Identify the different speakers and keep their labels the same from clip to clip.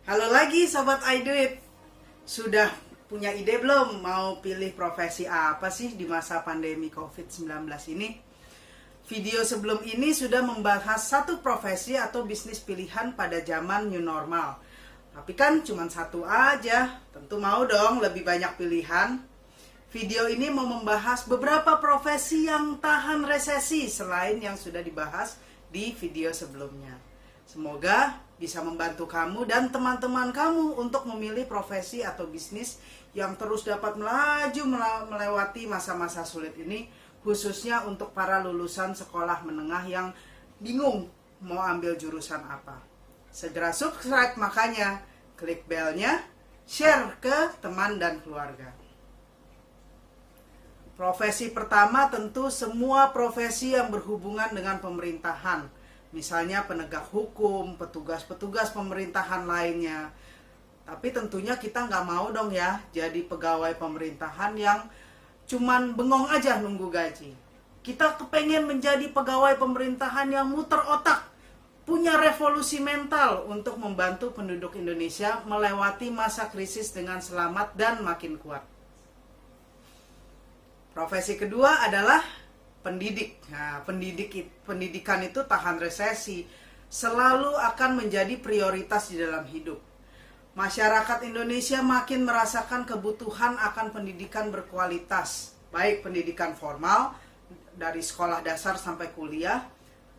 Speaker 1: Halo lagi Sobat iDuit. Sudah punya ide belum mau pilih profesi apa sih di masa pandemi COVID-19 ini? Video sebelum ini sudah membahas satu profesi atau bisnis pilihan pada zaman new normal. Tapi kan cuma satu aja, tentu mau dong lebih banyak pilihan. Video ini mau membahas beberapa profesi yang tahan resesi selain yang sudah dibahas di video sebelumnya. Semoga bisa membantu kamu dan teman-teman kamu untuk memilih profesi atau bisnis yang terus dapat melaju melewati masa-masa sulit ini, khususnya untuk para lulusan sekolah menengah yang bingung mau ambil jurusan apa. Segera subscribe, makanya klik belnya, share ke teman dan keluarga. Profesi pertama tentu semua profesi yang berhubungan dengan pemerintahan. Misalnya penegak hukum, petugas-petugas pemerintahan lainnya. Tapi tentunya kita nggak mau dong ya jadi pegawai pemerintahan yang cuman bengong aja nunggu gaji. Kita kepengen menjadi pegawai pemerintahan yang muter otak, punya revolusi mental untuk membantu penduduk Indonesia melewati masa krisis dengan selamat dan makin kuat. Profesi kedua adalah pendidik. Nah, pendidikan itu tahan resesi, selalu akan menjadi prioritas di dalam hidup. Masyarakat Indonesia makin merasakan kebutuhan akan pendidikan berkualitas, baik pendidikan formal dari sekolah dasar sampai kuliah,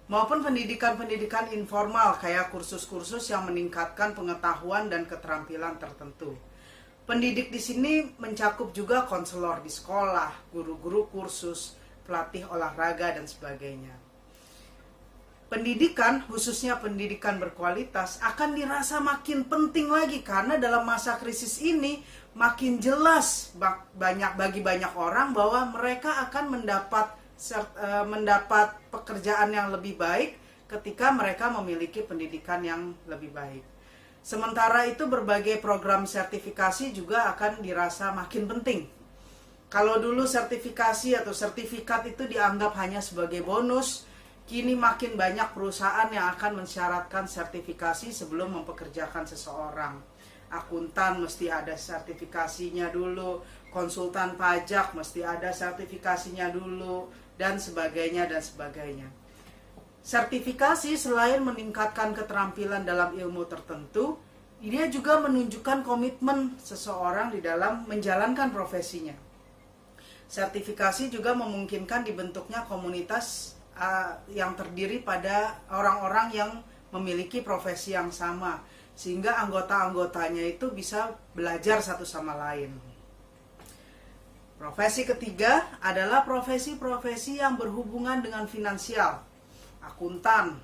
Speaker 1: maupun pendidikan-pendidikan informal kayak kursus-kursus yang meningkatkan pengetahuan dan keterampilan tertentu. Pendidik di sini mencakup juga konselor di sekolah, guru-guru kursus, pelatih olahraga, dan sebagainya. Pendidikan, khususnya pendidikan berkualitas, akan dirasa makin penting lagi karena dalam masa krisis ini makin jelas bagi banyak orang bahwa mereka akan mendapat pekerjaan yang lebih baik ketika mereka memiliki pendidikan yang lebih baik. Sementara itu berbagai program sertifikasi juga akan dirasa makin penting. Kalau dulu sertifikasi atau sertifikat itu dianggap hanya sebagai bonus, kini makin banyak perusahaan yang akan mensyaratkan sertifikasi sebelum mempekerjakan seseorang. Akuntan mesti ada sertifikasinya dulu, konsultan pajak mesti ada sertifikasinya dulu, dan sebagainya dan sebagainya. Sertifikasi selain meningkatkan keterampilan dalam ilmu tertentu, dia juga menunjukkan komitmen seseorang di dalam menjalankan profesinya. Sertifikasi juga memungkinkan dibentuknya komunitas yang terdiri pada orang-orang yang memiliki profesi yang sama, sehingga anggota-anggotanya itu bisa belajar satu sama lain. Profesi ketiga adalah profesi-profesi yang berhubungan dengan finansial. Akuntan,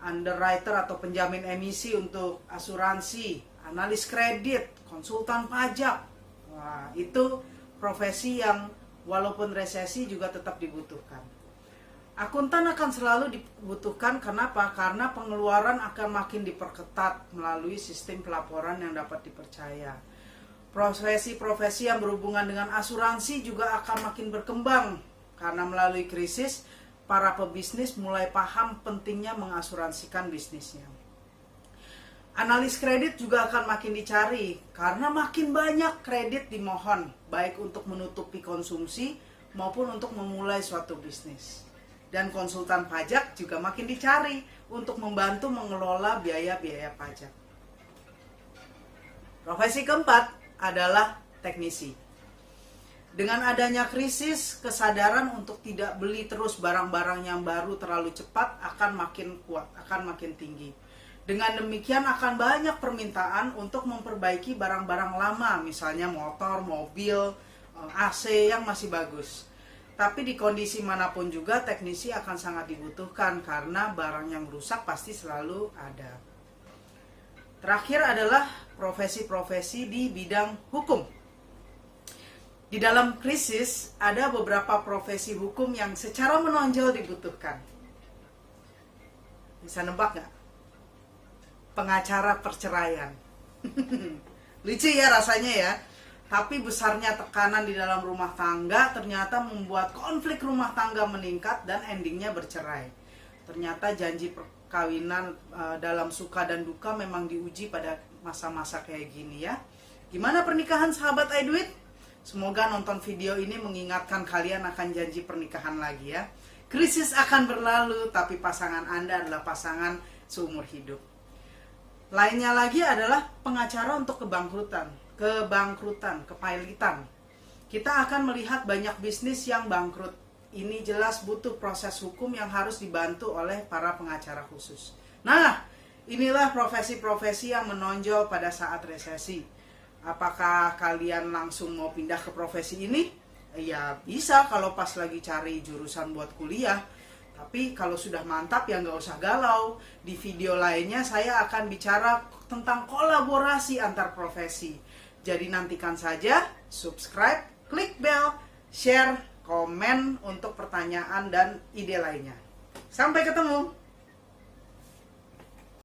Speaker 1: underwriter atau penjamin emisi untuk asuransi, analis kredit, konsultan pajak. Wah, itu profesi yang walaupun resesi juga tetap dibutuhkan. Akuntan akan selalu dibutuhkan, kenapa? Karena pengeluaran akan makin diperketat melalui sistem pelaporan yang dapat dipercaya. Profesi-profesi yang berhubungan dengan asuransi juga akan makin berkembang, karena melalui krisis, para pebisnis mulai paham pentingnya mengasuransikan bisnisnya. Analis kredit juga akan makin dicari karena makin banyak kredit dimohon, baik untuk menutupi konsumsi maupun untuk memulai suatu bisnis. Dan konsultan pajak juga makin dicari untuk membantu mengelola biaya-biaya pajak. Profesi keempat adalah teknisi. Dengan adanya krisis, kesadaran untuk tidak beli terus barang-barang yang baru terlalu cepat akan makin kuat, akan makin tinggi. Dengan demikian akan banyak permintaan untuk memperbaiki barang-barang lama, misalnya motor, mobil, AC yang masih bagus. Tapi di kondisi manapun juga teknisi akan sangat dibutuhkan karena barang yang rusak pasti selalu ada. Terakhir adalah profesi-profesi di bidang hukum. Di dalam krisis ada beberapa profesi hukum yang secara menonjol dibutuhkan. Bisa nebak nggak? Pengacara perceraian. Lucu ya rasanya ya. Tapi besarnya tekanan di dalam rumah tangga ternyata membuat konflik rumah tangga meningkat dan endingnya bercerai. Ternyata janji perkawinan dalam suka dan duka memang diuji pada masa-masa kayak gini ya. Gimana pernikahan sahabat iDuit? Semoga nonton video ini mengingatkan kalian akan janji pernikahan lagi ya. Krisis akan berlalu, tapi pasangan Anda adalah pasangan seumur hidup. Lainnya lagi adalah pengacara untuk kebangkrutan, kepailitan. Kita akan melihat banyak bisnis yang bangkrut. Ini jelas butuh proses hukum yang harus dibantu oleh para pengacara khusus. Nah, inilah profesi-profesi yang menonjol pada saat resesi. Apakah kalian langsung mau pindah ke profesi ini? Ya bisa kalau pas lagi cari jurusan buat kuliah. Tapi kalau sudah mantap ya nggak usah galau. Di video lainnya saya akan bicara tentang kolaborasi antar profesi. Jadi nantikan saja, subscribe, klik bell, share, komen untuk pertanyaan dan ide lainnya. Sampai ketemu!